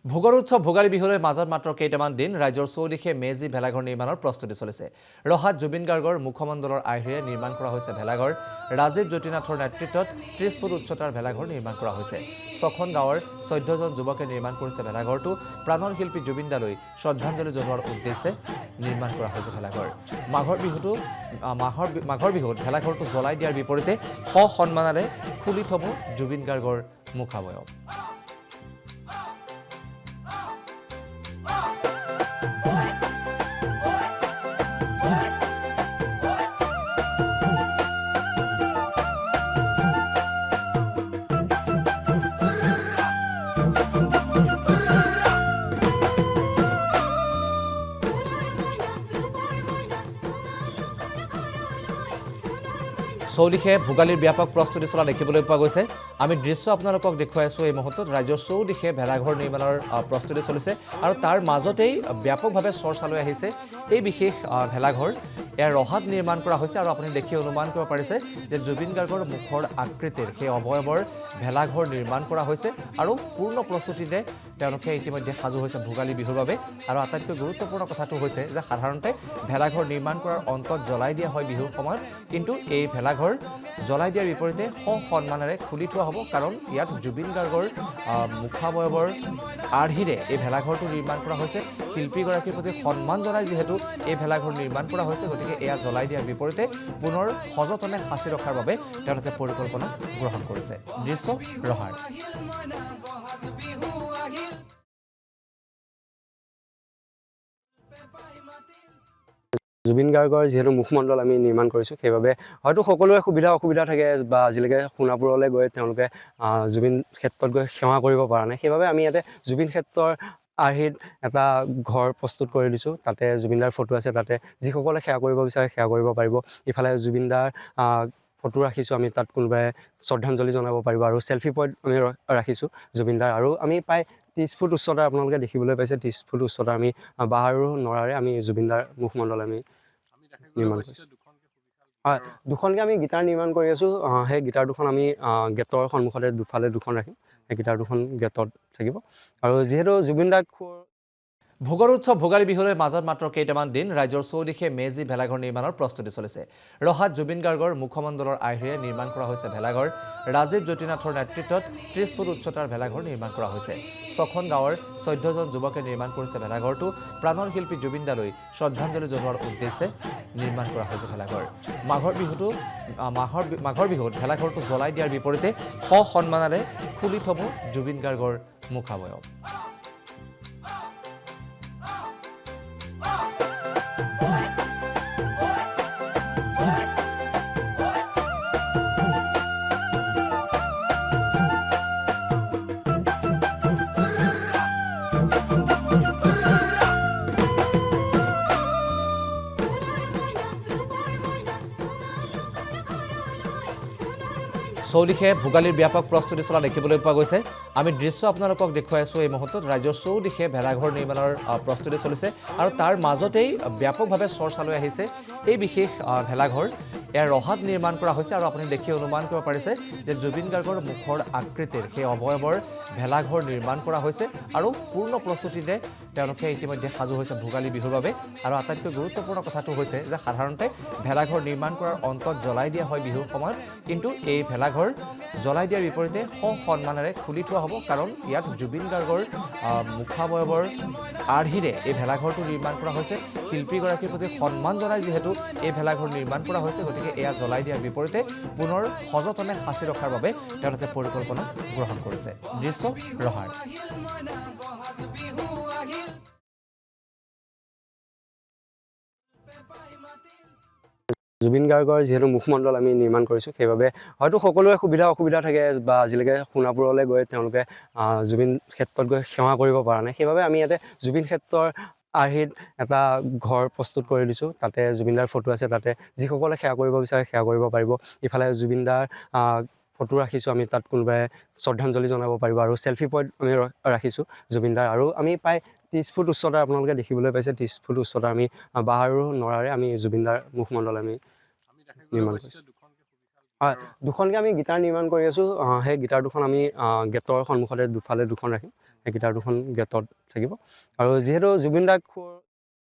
ভোগৰ উৎসৱ ভোগালী বিহুলৈ মাজত মাত্ৰ কেইটামান দিন ৰাজ্যৰ চৌদিশে মেজি ভেলাঘৰ নিৰ্মাণৰ প্ৰস্তুতি চলিছে। ৰহাত জুবিন গাৰ্গৰ মুখমণ্ডলৰ আৰ্হিৰে নিৰ্মাণ কৰা হৈছে ভেলাঘৰ। ৰাজীৱ জ্যোতিনাথৰ নেতৃত্বত 30 ফুট উচ্চতাৰ ভেলাঘৰ নিৰ্মাণ কৰা হৈছে। 6খন গাঁৱৰ 14জন যুৱকে নিৰ্মাণ কৰিছে ভেলাঘৰটো। প্ৰাণৰ শিল্পী জুবিন দালৈ শ্ৰদ্ধাঞ্জলি জনোৱাৰ উদ্দেশ্যে নিৰ্মাণ কৰা হৈছে ভেলাঘৰ। মাঘৰ বিহুত ভেলাঘৰটো জ্বলাই দিয়াৰ বিপৰীতে সন্মানেৰে খুলি থব জুবিন গাৰ্গৰ মুখাৱয়ব। চৌদিশে ভোগালীৰ ব্যাপক প্ৰস্তুতি চলা দেখিবলৈ পোৱা গৈছে। আমি দৃশ্য আপোনালোকক দেখুৱাই আছোঁ। এই মুহূৰ্তত ৰাজ্যৰ চৌদিশে ভেলাঘৰ নিৰ্মাণৰ প্ৰস্তুতি চলিছে আৰু তাৰ মাজতেই ব্যাপকভাৱে চৰ্চা লৈ আহিছে এই বিশেষ ভেলাঘৰ। ইয়াৰ ৰহাত নিৰ্মাণ কৰা হৈছে আৰু আপুনি দেখি অনুমান কৰিব পাৰিছে যে জুবিন গাৰ্গৰ মুখৰ আকৃতিৰ সেই অৱয়ৱৰ ভেলাঘৰ নিৰ্মাণ কৰা হৈছে আৰু পূৰ্ণ প্ৰস্তুতিৰে তেওঁলোকে ইতিমধ্যে সাজু হৈছে ভোগালী বিহুৰ বাবে। আৰু আটাইতকৈ গুৰুত্বপূৰ্ণ কথাটো হৈছে যে সাধাৰণতে ভেলাঘৰ নিৰ্মাণ কৰাৰ অন্তত জ্বলাই দিয়া হয় বিহুৰ সময়ত, কিন্তু এই ভেলাঘৰ জ্বলাই দিয়াৰ বিপৰীতে সন্মানেৰে খুলি থোৱা হ'ব, কাৰণ ইয়াত জুবিন গাৰ্গৰ মুখাৱয়ৱৰ আৰ্হিৰে এই ভেলাঘৰটো নিৰ্মাণ কৰা হৈছে। শিল্পীগৰাকীৰ প্ৰতি সন্মান জনাই যিহেতু এই ভেলাঘৰ নিৰ্মাণ কৰা হৈছে, গতিকে এয়া জ্বলাই দিয়াৰ বিপৰীতে পুনৰ সযতনে সাঁচি ৰখাৰ বাবে তেওঁলোকে পৰিকল্পনা গ্ৰহণ কৰিছে। দৃশ্য ৰহাৰ। জুবিন গাৰ্গৰ যিহেতু মুখমণ্ডল আমি নিৰ্মাণ কৰিছোঁ, সেইবাবে হয়তো সকলোৰে সুবিধা অসুবিধা থাকে বা আজিলৈকে সোণাপুৰলৈ গৈ তেওঁলোকে জুবিন ক্ষেত্ৰত গৈ সেৱা কৰিব পৰা নাই। সেইবাবে আমি ইয়াতে জুবিন ক্ষেত্ৰৰ আৰ্হিত এটা ঘৰ প্ৰস্তুত কৰি দিছোঁ। তাতে জুবিনদাৰ ফটো আছে, তাতে যিসকলে সেৱা কৰিব বিচাৰে সেৱা কৰিব পাৰিব। ইফালে জুবিনদাৰ ফটো ৰাখিছোঁ আমি, তাত কোনোবাই শ্ৰদ্ধাঞ্জলি জনাব পাৰিব আৰু চেল্ফি পইণ্ট আমি ৰাখিছোঁ জুবিনদাৰ। আৰু আমি প্ৰায় 30 ফুট উচ্চতা আপোনালোকে দেখিবলৈ পাইছে। 30 ফুট উচ্চতা আমি বাঁহ আৰু নৰাৰে আমি জুবিনদাৰ মুখমণ্ডল আমি নিৰ্মাণ কৰিছোঁ। হয়, দুখনকৈ আমি গীটাৰ নিৰ্মাণ কৰি আছোঁ। সেই গীটাৰ দুখন আমি গেটৰ সন্মুখতে দুফালে দুখন ৰাখিম। সেই গীটাৰ দুখন গেটত থাকিব। আৰু যিহেতু জুবিনদাক ভোগৰ উৎসৱ ভোগালী বিহুলৈ মাজত মাত্ৰ কেইটামান দিন ৰাজ্যৰ চৌদিশে মেজি ভেলাঘৰ নিৰ্মাণৰ প্ৰস্তুতি চলিছে। ৰহাত জুবিন গাৰ্গৰ মুখমণ্ডলৰ আৰ্হিৰে নিৰ্মাণ কৰা হৈছে ভেলাঘৰ। ৰাজীৱ জ্যোতিনাথৰ নেতৃত্বত 30 ফুট উচ্চতাৰ ভেলাঘৰ নিৰ্মাণ কৰা হৈছে। 6খন গাঁৱৰ 14জন যুৱকে নিৰ্মাণ কৰিছে ভেলাঘৰটো। প্ৰাণৰ শিল্পী জুবিন দালৈ শ্ৰদ্ধাঞ্জলি জনোৱাৰ উদ্দেশ্যে নিৰ্মাণ কৰা হৈছে ভেলাঘৰ। মাঘৰ বিহুত ভেলাঘৰটো জ্বলাই দিয়াৰ বিপৰীতে সন্মানেৰে খুলি থব জুবিন গাৰ্গৰ মুখাৱয়ব। চৌদিশে ভোগালীৰ ব্যাপক প্ৰস্তুতি চলা দেখিবলৈ পোৱা গৈছে। আমি দৃশ্য আপোনালোকক দেখুৱাই আছোঁ। এই মুহূৰ্তত ৰাজ্যৰ চৌদিশে ভেলাঘৰ নিৰ্মাণৰ প্ৰস্তুতি চলিছে আৰু তাৰ মাজতেই ব্যাপকভাৱে চৰ্চা লৈ আহিছে এই বিশেষ ভেলাঘৰ। ইয়াৰ ৰহাত নিৰ্মাণ কৰা হৈছে আৰু আপুনি দেখি অনুমান কৰিব পাৰিছে যে জুবিন গাৰ্গৰ মুখৰ আকৃতিৰ সেই অৱয়ৱৰ ভেলাঘৰ নিৰ্মাণ কৰা হৈছে আৰু পূৰ্ণ প্ৰস্তুতিৰে তেওঁলোকে ইতিমধ্যে সাজু হৈছে ভোগালী বিহুৰ বাবে। আৰু আটাইতকৈ গুৰুত্বপূৰ্ণ কথাটো হৈছে যে সাধাৰণতে ভেলাঘৰ নিৰ্মাণ কৰাৰ অন্তত জ্বলাই দিয়া হয় বিহুৰ সময়ত, কিন্তু এই ভেলাঘৰ জ্বলাই দিয়াৰ বিপৰীতে সন্মানেৰে খুলি থোৱা হ'ব, কাৰণ ইয়াত জুবিন গাৰ্গৰ মুখাৱয়ৱৰ আৰ্হিৰে এই ভেলাঘৰটো নিৰ্মাণ কৰা হৈছে। শিল্পীগৰাকীৰ প্ৰতি সন্মান জনাই যিহেতু এই ভেলাঘৰ নিৰ্মাণ কৰা হৈছে, গতিকে এয়া জ্বলাই দিয়াৰ বিপৰীতে পুনৰ সযতনে সাঁচি ৰখাৰ বাবে তেওঁলোকে পৰিকল্পনা গ্ৰহণ কৰিছে। দৃশ্য ৰহাৰ। জুবিন গাৰ্গৰ যিহেতু মুখমণ্ডল আমি নিৰ্মাণ কৰিছোঁ, সেইবাবে হয়তো সকলোৰে সুবিধা অসুবিধা থাকে বা আজিলৈকে সোণাপুৰলৈ গৈ তেওঁলোকে জুবিন ক্ষেত্ৰত গৈ সেৱা কৰিব পৰা নাই। সেইবাবে আমি ইয়াতে জুবিন ক্ষেত্ৰৰ আৰ্হিত এটা ঘৰ প্ৰস্তুত কৰি দিছোঁ। তাতে জুবিনদাৰ ফটো আছে, তাতে যিসকলে সেৱা কৰিব বিচাৰে সেৱা কৰিব পাৰিব। ইফালে জুবিনদাৰ ফটো ৰাখিছোঁ আমি, তাত কোনোবাই শ্ৰদ্ধাঞ্জলি জনাব পাৰিব আৰু চেল্ফি পইণ্ট আমি ৰাখিছোঁ জুবিনদাৰ। আৰু আমি প্ৰায় 30 ফুট উচ্চতা আপোনালোকে দেখিবলৈ পাইছে। 30 ফুট উচ্চতা আমি বাঁহ আৰু নৰাৰে আমি জুবিনদাৰ মুখমণ্ডল আমি নিৰ্মাণ কৰিছোঁ। হয়, দুখনকৈ আমি গীটাৰ নিৰ্মাণ কৰি আছোঁ। সেই গীটাৰ দুখন আমি গেটৰ সন্মুখতে দুফালে দুখন ৰাখিম। সেইকেইটা দুখন গেটত থাকিব আৰু যিহেতু জুবিন দাক